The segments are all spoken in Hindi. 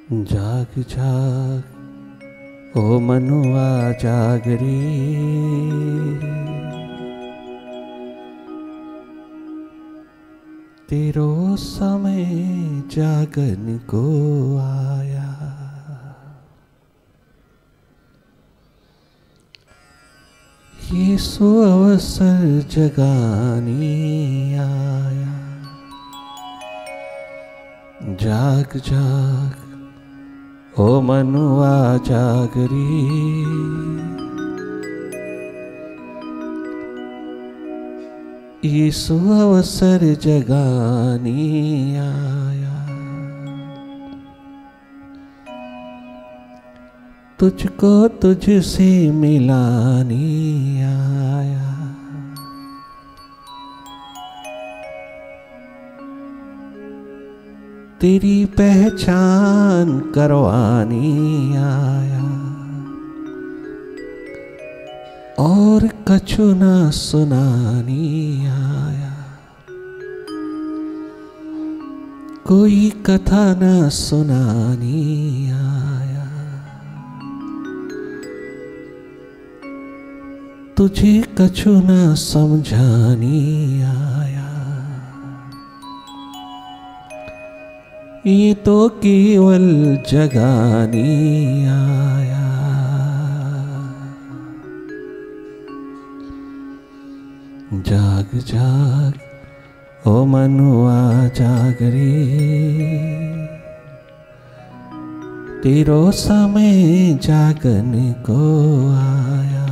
जाग जाग ओ मनुआ जाग रे, तेरो समय जागन को आया। ये सो अवसर जगाने आया। जाग जाग ओ मनुआ जाग रे, यीशु अवसर जगाने आया। तुझको तुझसे मिलाने आया। तेरी पहचान करवाने आया। और कछु न सुनाने आया। कोई कथा न सुनाने आया। तुझे कछु न समझाने आया। ये तो केवल जगाने आया। जाग जाग ओ मनुआ जाग रे, तेरो समय जागन को आया।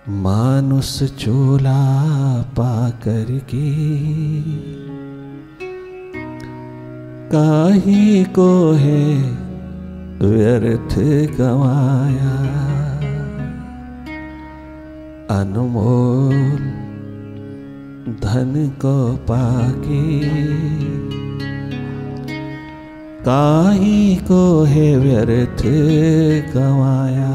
मानुष चोला पा करके काहे को है व्यर्थ गवाया। अनमोल धन को पाके काहे को है व्यर्थ गवाया।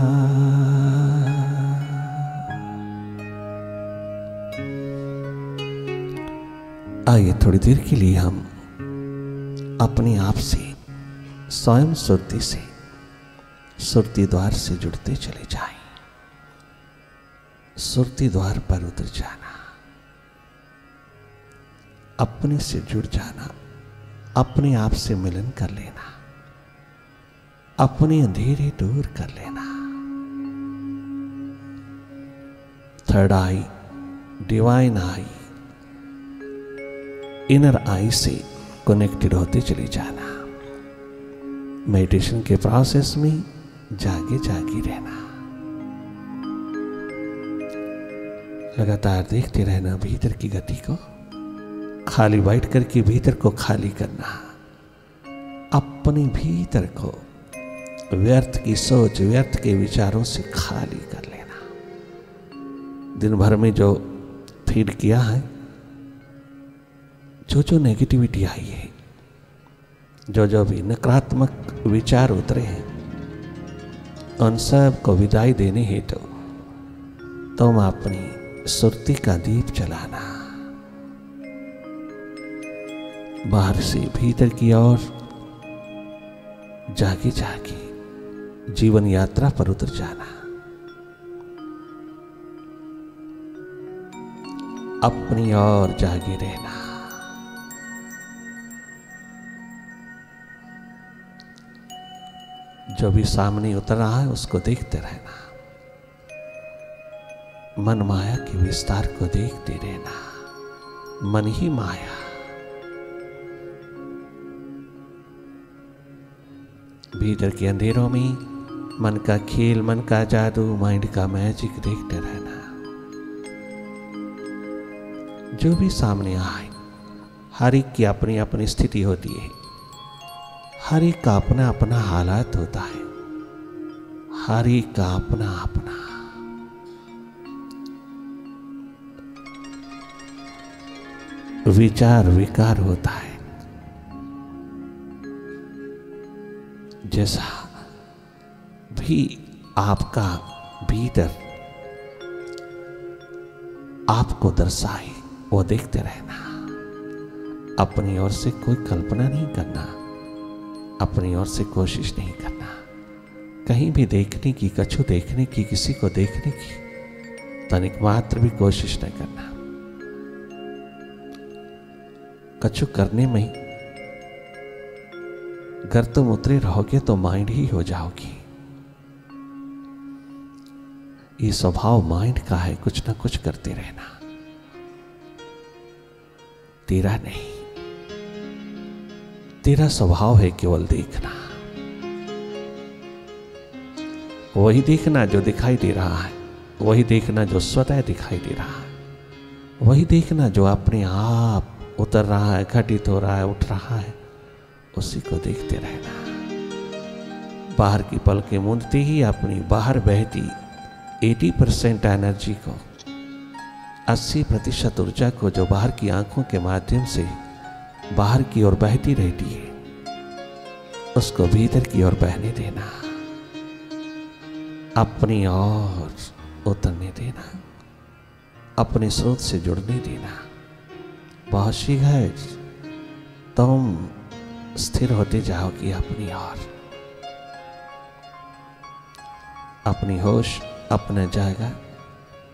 आइए थोड़ी देर के लिए हम अपने आप से स्वयं सुरती से, सुरती द्वार से जुड़ते चले जाएं। सुरती द्वार पर उतर जाना, अपने से जुड़ जाना, अपने आप से मिलन कर लेना, अपने अंधेरे दूर कर लेना। Third I, divine I, inner आई से कनेक्टेड होते चले जाना। मेडिटेशन के प्रोसेस में जागे जागी रहना, लगातार देखते रहना भीतर की गति को, खाली बैठ करके भीतर को खाली करना, अपने भीतर को व्यर्थ की सोच, व्यर्थ के विचारों से खाली कर लेना। दिन भर में जो फीड किया है, जो जो नेगेटिविटी आई है, जो जो भी नकारात्मक विचार उतरे हैं, उन सब को विदाई देने हेतु तुम अपनी सुरती का दीप जलाना। बाहर से भीतर की ओर जागी जागी जीवन यात्रा पर उतर जाना। अपनी ओर जागे रहना। जो भी सामने उतर रहा है उसको देखते रहना। मन माया के विस्तार को देखते रहना। मन ही माया। भीतर के अंधेरों में मन का खेल, मन का जादू, माइंड का मैजिक देखते रहना। जो भी सामने आए, हर एक की अपनी अपनी स्थिति होती है, हर एक का अपना अपना हालात होता है, हर एक का अपना अपना विचार विकार होता है। जैसा भी आपका भीतर आपको दर्शाए वो देखते रहना। अपनी ओर से कोई कल्पना नहीं करना, अपनी ओर से कोशिश नहीं करना, कहीं भी देखने की, कछु देखने की, किसी को देखने की तनिक मात्र भी कोशिश नहीं करना। कछु करने में अगर तुम उतरे रहोगे तो माइंड ही हो जाओगी। ये स्वभाव माइंड का है, कुछ ना कुछ करते रहना, तेरा नहीं। तेरा स्वभाव है केवल देखना, वही देखना जो दिखाई दे रहा है, वही देखना जो स्वतः दिखाई दे रहा है, वही देखना जो अपने आप उतर रहा है, घटित हो रहा है, उठ रहा है, उसी को देखते रहना। बाहर की पलकें मूंदते ही अपनी बाहर बहती 80% एनर्जी को, 80% ऊर्जा को जो बाहर की आंखों के माध्यम से बाहर की ओर बहती रहती है, उसको भीतर की ओर बहने देना, अपनी ओर उतरने देना, अपने स्रोत से जुड़ने देना। बहुत शीघ्र तुम स्थिर होते जाओगी अपनी ओर। अपनी होश, अपना जायगा,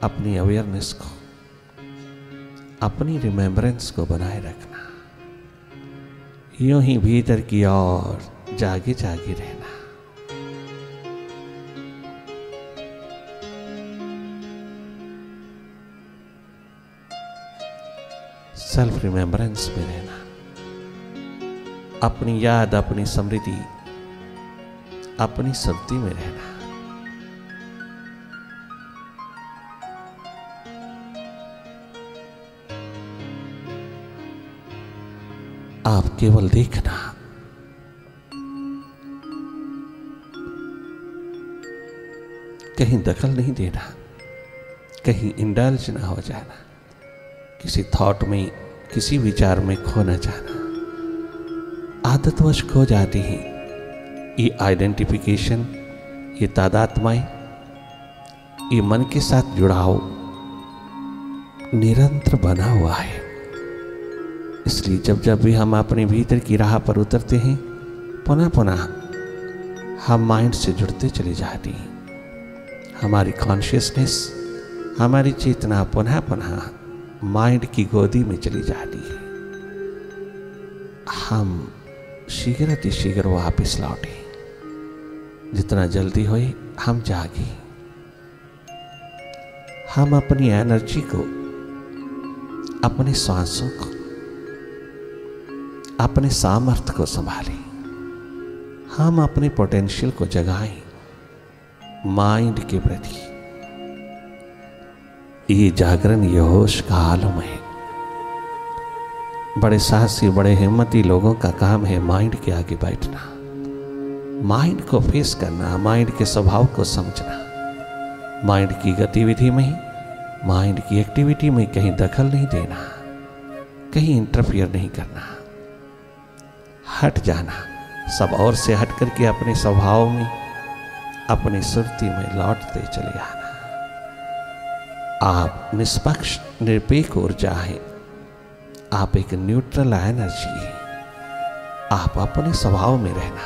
अपनी अवेयरनेस को, अपनी रिमेम्बरेंस को बनाए रखना। यूं ही भीतर की ओर जागे जागे रहना। सेल्फ रिमेम्बरेंस में रहना, अपनी याद, अपनी स्मृति, अपनी स्मृति में रहना। आप केवल देखना, कहीं दखल नहीं देना, कहीं इंडल्ज ना हो जाना, किसी थॉट में, किसी विचार में खो न जाना। आदतवश खो जाती ही ये आइडेंटिफिकेशन, ये तादात्म्य, ये मन के साथ जुड़ाव निरंतर बना हुआ है। इसलिए जब जब भी हम अपने भीतर की राह पर उतरते हैं, पुनः पुनः हम माइंड से जुड़ते चले जाते हैं। हमारी कॉन्शियसनेस, हमारी चेतना पुनः पुनः माइंड की गोदी में चली जाती है। हम शीघ्र वापस लौटे, जितना जल्दी होए हम जागे। हम अपनी एनर्जी को, अपने सांसों को, अपने सामर्थ्य को संभालें। हम अपने पोटेंशियल को जगाएं माइंड के प्रति। ये जागरण, ये होश का आलम है। बड़े साहसी, बड़े हिम्मती लोगों का काम है माइंड के आगे बैठना, माइंड को फेस करना, माइंड के स्वभाव को समझना, माइंड की गतिविधि में, माइंड की एक्टिविटी में कहीं दखल नहीं देना, कहीं इंटरफियर नहीं करना, हट जाना, सब और से हट करके अपने स्वभाव में, अपनी सुरती में लौटते चले आना। आप निष्पक्ष, निरपेक्ष ऊर्जा हैं, आप एक न्यूट्रल एनर्जी है। आप अपने स्वभाव में रहना।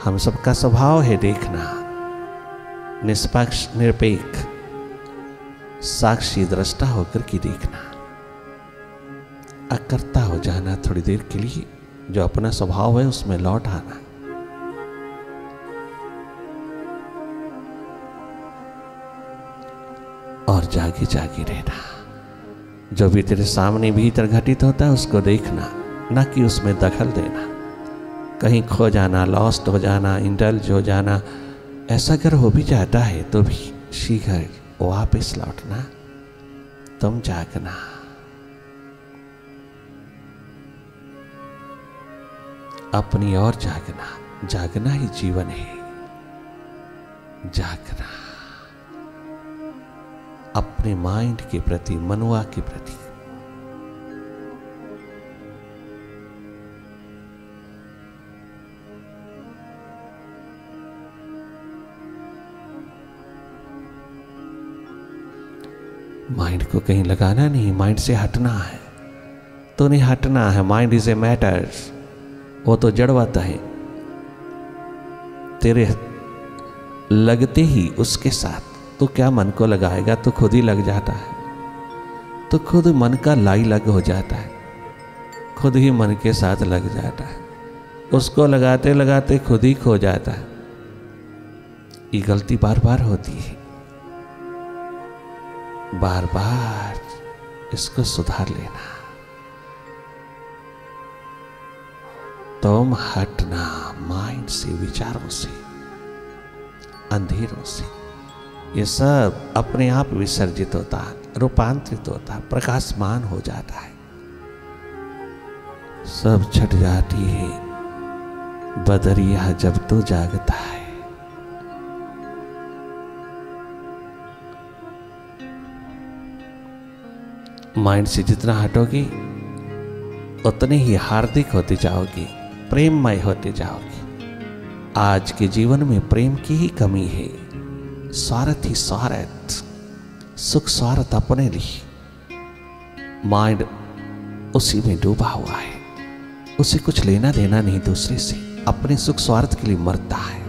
हम सबका स्वभाव है देखना, निष्पक्ष, निरपेक्ष, साक्षी दृष्टा होकर के देखना, अकर्ता हो जाना थोड़ी देर के लिए, जो अपना स्वभाव है उसमें लौट आना। और जागे जागे रहना। जो भी तेरे सामने भीतर घटित होता है उसको देखना, ना कि उसमें दखल देना। कहीं खो जाना, लॉस्ट हो जाना, इंडल्ज हो जाना, ऐसा अगर हो भी जाता है तो भी शीघ्र वापस लौटना, तुम जागना। अपनी ओर जागना, जागना ही जीवन है। जागना अपने माइंड के प्रति, मनुआ के प्रति। माइंड को कहीं लगाना नहीं, माइंड से हटना है। तो नहीं हटना है। माइंड इज ए मैटर, वो तो जड़वत है। तेरे लगते ही उसके साथ तो क्या मन को लगाएगा, तो खुद ही लग जाता है। तो खुद मन का लाई लग हो जाता है, खुद ही मन के साथ लग जाता है। उसको लगाते लगाते खुद ही खो जाता है। ये गलती बार बार होती है, बार बार इसको सुधार लेना। तुम हटना माइंड से, विचारों से, अंधेरों से। ये सब अपने आप विसर्जित होता है, रूपांतरित होता है, प्रकाशमान हो जाता है। सब छट जाती है बदरिया जब तो जागता है। माइंड से जितना हटोगी उतने ही हार्दिक होते जाओगी, प्रेममय होते जाओगी। आज के जीवन में प्रेम की ही कमी है। स्वार्थ ही स्वार्थ, सुख स्वार्थ अपने लिए। माइंड उसी में डूबा हुआ है, उसे कुछ लेना देना नहीं दूसरे से, अपने सुख स्वार्थ के लिए मरता है।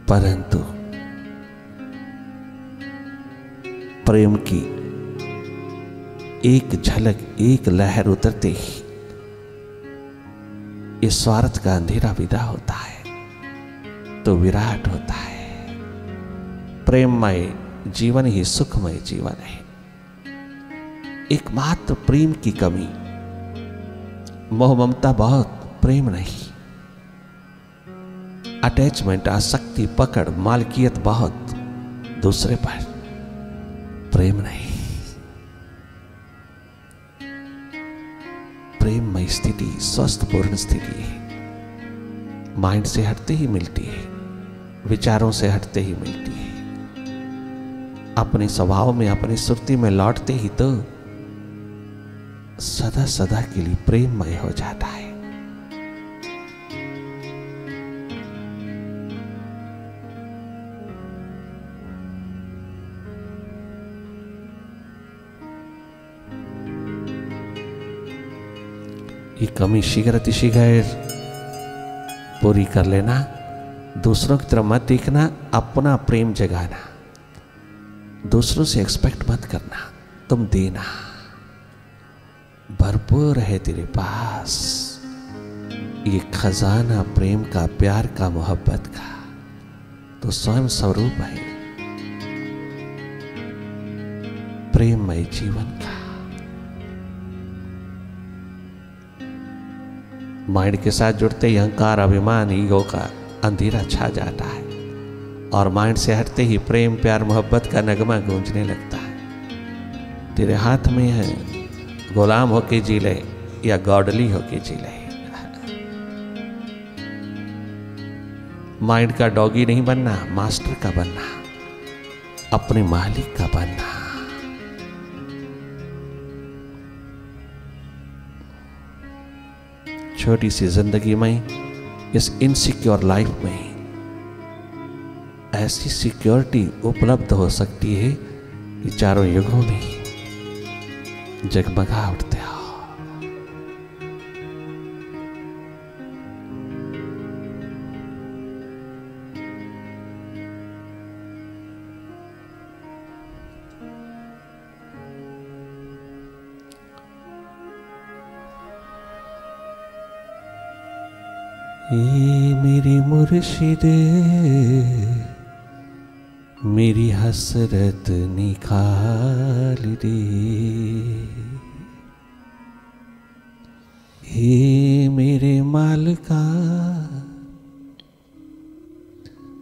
परंतु प्रेम की एक झलक, एक लहर उतरते ही इस स्वार्थ का अंधेरा विदा होता है, तो विराट होता है। प्रेममय जीवन ही सुखमय जीवन है। एकमात्र प्रेम की कमी, मोह ममता बहुत, प्रेम नहीं। अटैचमेंट, आसक्ति, पकड़, मालकियत बहुत दूसरे पर, प्रेम नहीं। प्रेममय स्थिति स्वस्थपूर्ण स्थिति है। माइंड से हटते ही मिलती है, विचारों से हटते ही मिलती है। अपने स्वभाव में, अपनी सुरती में लौटते ही तो सदा सदा के लिए प्रेममय हो जाता है। ये कमी शीघ्र पूरी कर लेना। दूसरों की तरफ मत देखना, अपना प्रेम जगाना। दूसरों से एक्सपेक्ट मत करना, तुम देना। भरपूर है तेरे पास ये खजाना प्रेम का, प्यार का, मोहब्बत का, तो स्वयं स्वरूप है प्रेममय जीवन का। माइंड के साथ जुड़ते ही अहंकार, अभिमान, ईगो का अंधेरा छा जाता है और माइंड से हटते ही प्रेम, प्यार, मोहब्बत का नगमा गूंजने लगता है। तेरे हाथ में है, गुलाम होके जी ले या गॉडली होके जी ले। माइंड का डॉगी नहीं बनना, मास्टर का बनना, अपने मालिक का बनना। छोटी सी जिंदगी में, इस इनसिक्योर लाइफ में ऐसी सिक्योरिटी उपलब्ध हो सकती है कि चारों युगों में जगमगा उठते हो। मेरी मुर्शिदे मेरी हसरत निकाल दे, हे मेरे मालिका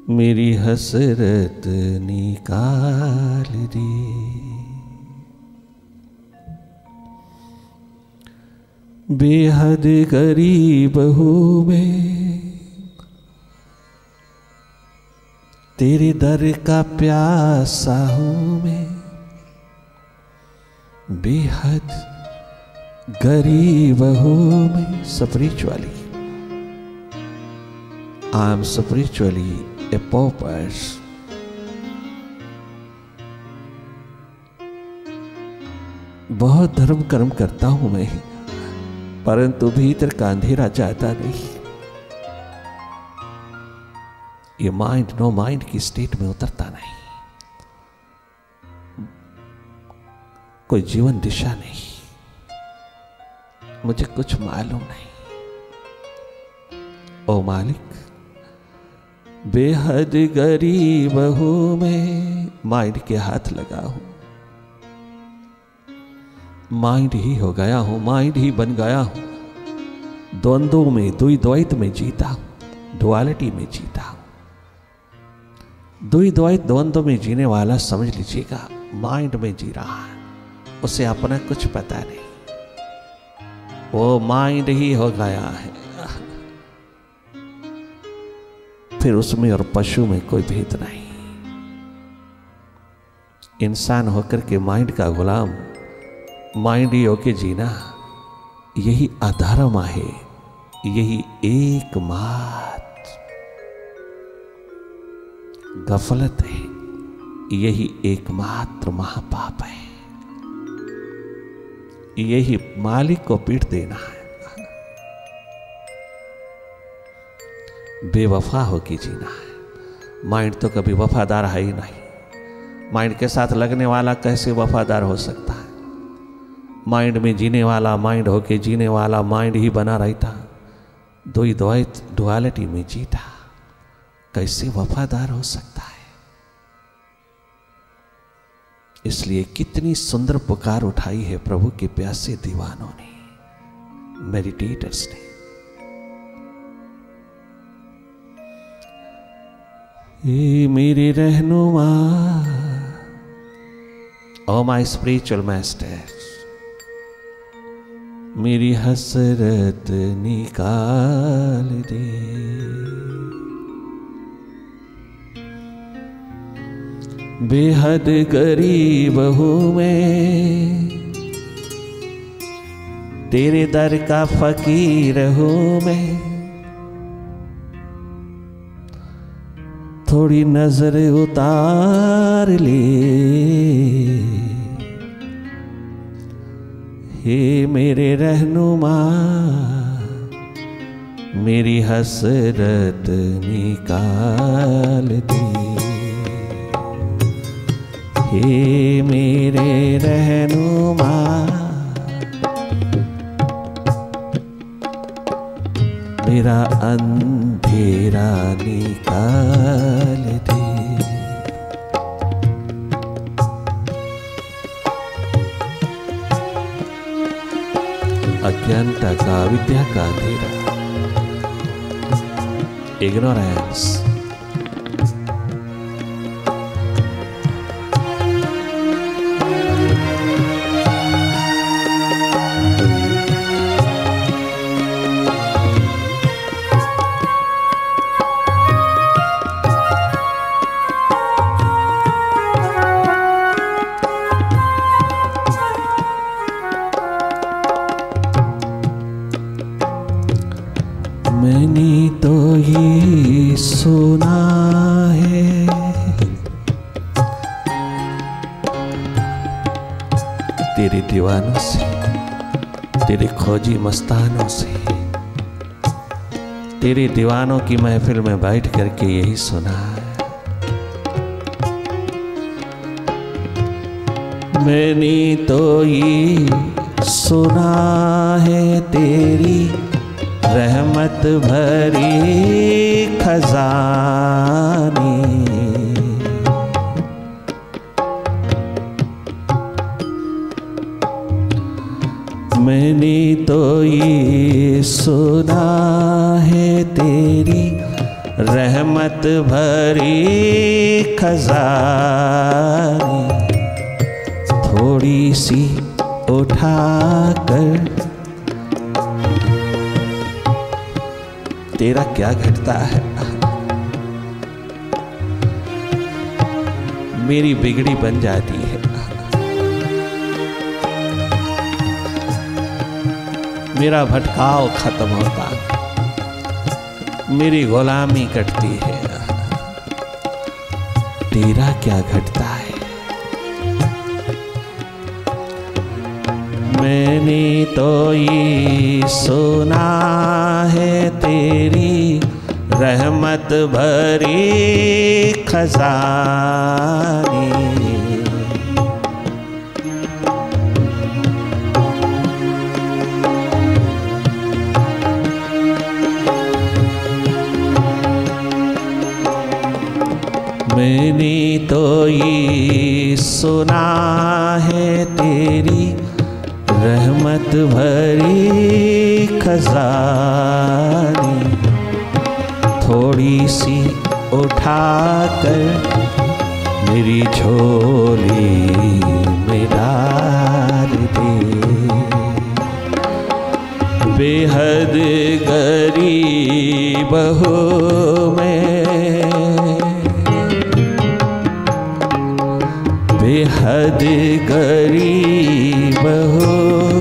मेरी हसरत निकाल दे। बेहद गरीब हूँ मैं, तेरे दर का प्यासा हूँ मैं। बेहद गरीब हूँ मैं spiritually. I am spiritually A pauper। बहुत धर्म कर्म करता हूं मैं, परंतु भीतर का अंधेरा जाता नहीं। ये माइंड नो माइंड की स्टेट में उतरता नहीं, कोई जीवन दिशा नहीं, मुझे कुछ मालूम नहीं। ओ मालिक, बेहद गरीब हूं मैं, माइंड के हाथ लगा हूं, माइंड ही हो गया हूं, माइंड ही बन गया हूं, द्वंद्वों में, द्वैत में जीता हूं, डुअलिटी में जीता हूं। द्वैत द्वंद्व में जीने वाला समझ लीजिएगा माइंड में जी रहा है, उसे अपना कुछ पता नहीं, वो माइंड ही हो गया है। फिर उसमें और पशु में कोई भेद नहीं। इंसान होकर के माइंड का गुलाम, माइंड ही होके जीना, यही अधर्म है, यही एकमात्र गफलत है, यही एकमात्र महापाप है, यही मालिक को पीट देना है। बेवफा होके जीना है। माइंड तो कभी वफादार है ही नहीं। माइंड के साथ लगने वाला कैसे वफादार हो सकता है? माइंड में जीने वाला, माइंड होके जीने वाला माइंड ही बना रहता, द्वैत डुअलिटी में जीता, कैसे वफादार हो सकता है? इसलिए कितनी सुंदर पुकार उठाई है प्रभु के प्यासे दीवानों ने, मेडिटेटर्स ने। ये मेरे रहनुमा, ओ माय स्पिरिचुअल मास्टर, मेरी हसरत निकाल दे। बेहद गरीब हूं मैं, तेरे दर का फकीर हूं मैं, थोड़ी नजर उतार ले, हे मेरे रहनुमा, मेरी हसरत निकाल दे। हे मेरे रहनुमा, मेरा अंधेरा निकाल दे। अज्ञानता का, अविद्या का अंधेरा, इग्नोरेंस, मैंने तो ये सुना है, तेरे दीवानों से, तेरे खोजी मस्तानों से, तेरे दीवानों की महफिल में बैठ करके यही सुना है। मैंने तो ये सुना है, तेरी रहमत भरी खजाने, मैंने तो ये सुना है, तेरी रहमत भरी खजाने, थोड़ी सी उठाकर तेरा क्या घटता है? मेरी बिगड़ी बन जाती है, मेरा भटकाव खत्म होता, मेरी गुलामी कटती है। तेरा क्या घटता है? मैंने तो ये सुना है तेरी रहमत भरी खजानी। मैंने तो ये सुना है तेरी रहमत भरी खजानी। थोड़ी सी उठाकर मेरी झोली में डाल दे। बेहद गरीब हूँ मैं, बेहद गरीब हूँ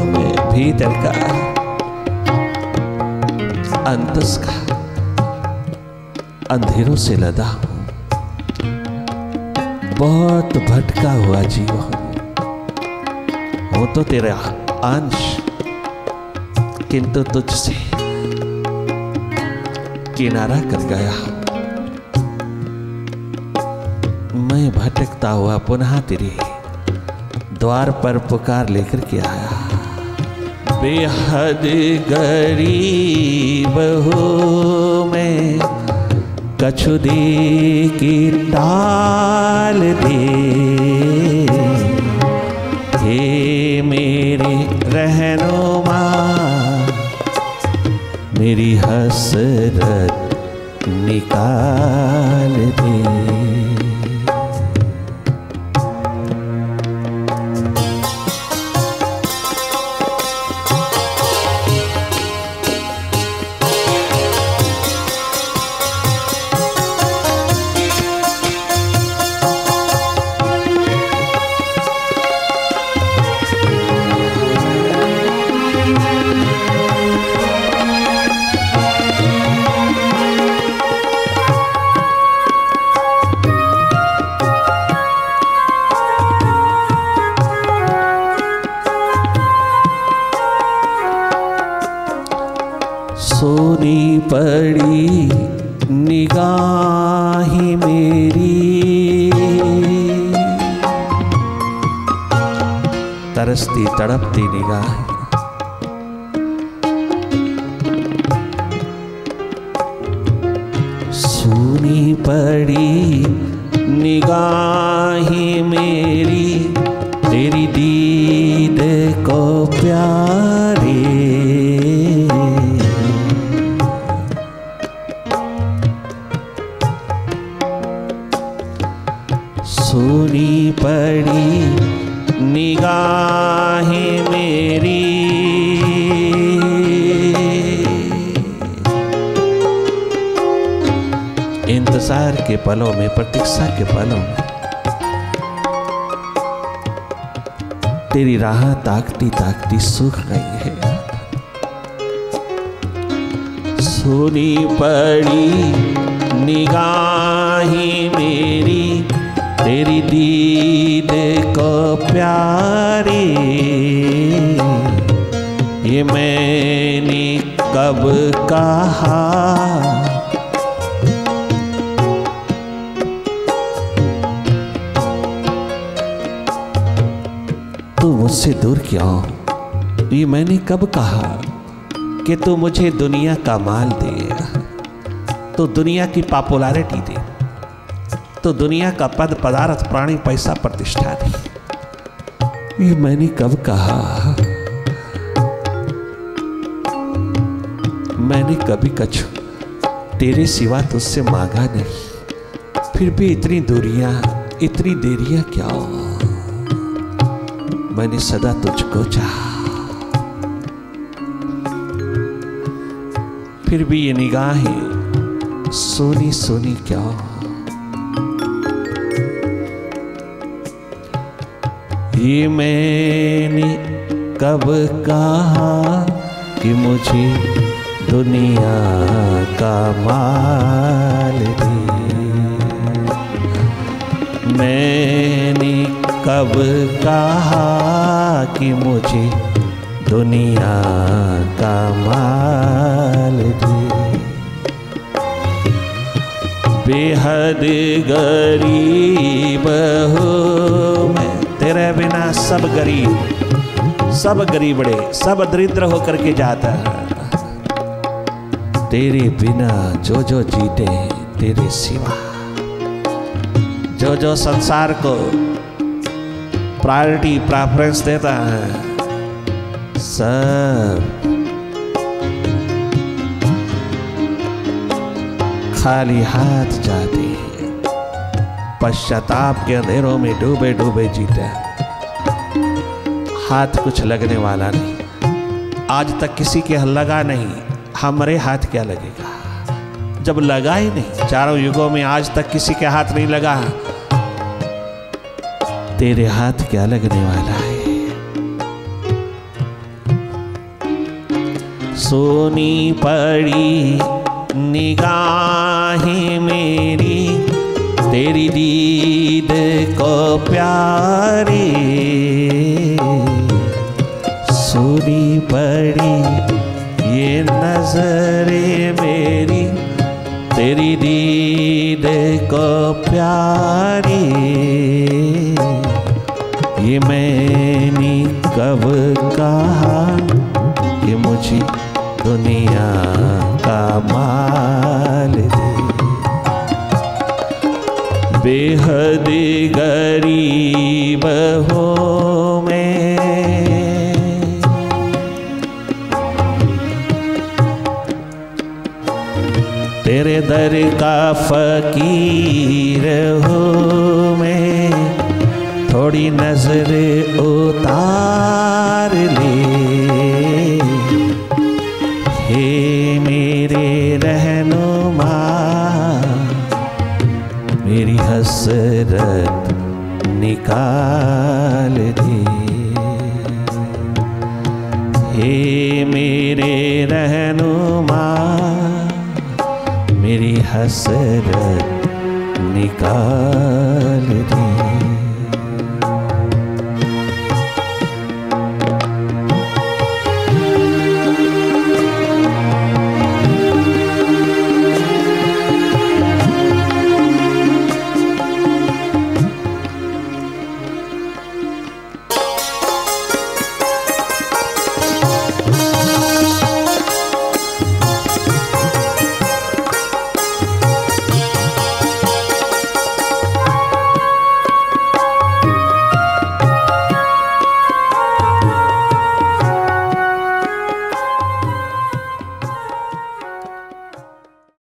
मैं। भीतर का अंतस का अंधेरों से लदा हूँ, बहुत भटका हुआ जीव हूँ तो तेरा अंश, किंतु तुझसे किनारा कर गया। मैं भटकता हुआ पुनः तेरे द्वार पर पुकार लेकर के आया। बेहद गरीब हूँ मैं, कछु दे की टाल दे। हे मेरे रहनुमा, मेरी हसरत निकाल दे। सोनी पड़ी निगाही मेरी, तरसती तड़पती निगाह। सोनी पड़ी निगाही मेरी, तेरी दीद को प्यारे। सोनी पड़ी निगाहें मेरी, इंतजार के पलों में, प्रतीक्षा के पलों में तेरी राह ताकती ताकती सूख गई है। सोनी पड़ी निगाहें मेरी, तेरी दीद को प्यारे। ये मैंने कब कहा, तू मुझसे दूर क्यों? ये मैंने कब कहा कि तू मुझे दुनिया का माल दे, तो दुनिया की पॉपुलैरिटी दे, तो दुनिया का पद पदार्थ प्राणी पैसा प्रतिष्ठा दे। ये मैंने कब कहा? मैंने कभी कछु तेरे सिवा तुझसे मांगा नहीं, फिर भी इतनी दूरियां, इतनी देरियां क्या? मैंने सदा तुझको चाहा, फिर भी ये निगाहें सोनी सोनी क्या? ये मैंने कब कहा कि मुझे दुनिया का माल दे? मैंने कब कहा कि मुझे दुनिया का माल दे। बेहद गरीब हूँ मैं, तेरे बिना सब गरीबड़े, सब दरिद्र होकर के जाता है। तेरे बिना जो जो जीते तेरे सिवा, जो संसार को प्रायोरिटी प्रेफरेंस देता है, सब खाली हाथ जाते हैं, पश्चाताप के अंधेरों में डूबे डूबे जीते हैं। हाथ कुछ लगने वाला नहीं, आज तक किसी के लगा नहीं, हमारे हाथ क्या लगेगा जब लगा ही नहीं। चारों युगों में आज तक किसी के हाथ नहीं लगा, तेरे हाथ क्या लगने वाला है। सोनी पड़ी निगाहें मेरी तेरी दीद को प्यारी, सोनी पड़ी ये नजरें मेरी तेरी दीद को प्यारी। ये मैंने कब कहा कि मुझे दुनिया का माल दे। बेहद गरीब हूँ मैं, तेरे दर का फकीर हूँ मैं, थोड़ी नजर उतार ले। हे मेरे रहनुमा मेरी हसरत निकाल दे। हे मेरे रहनुमा मेरी हसरत निकाल दे।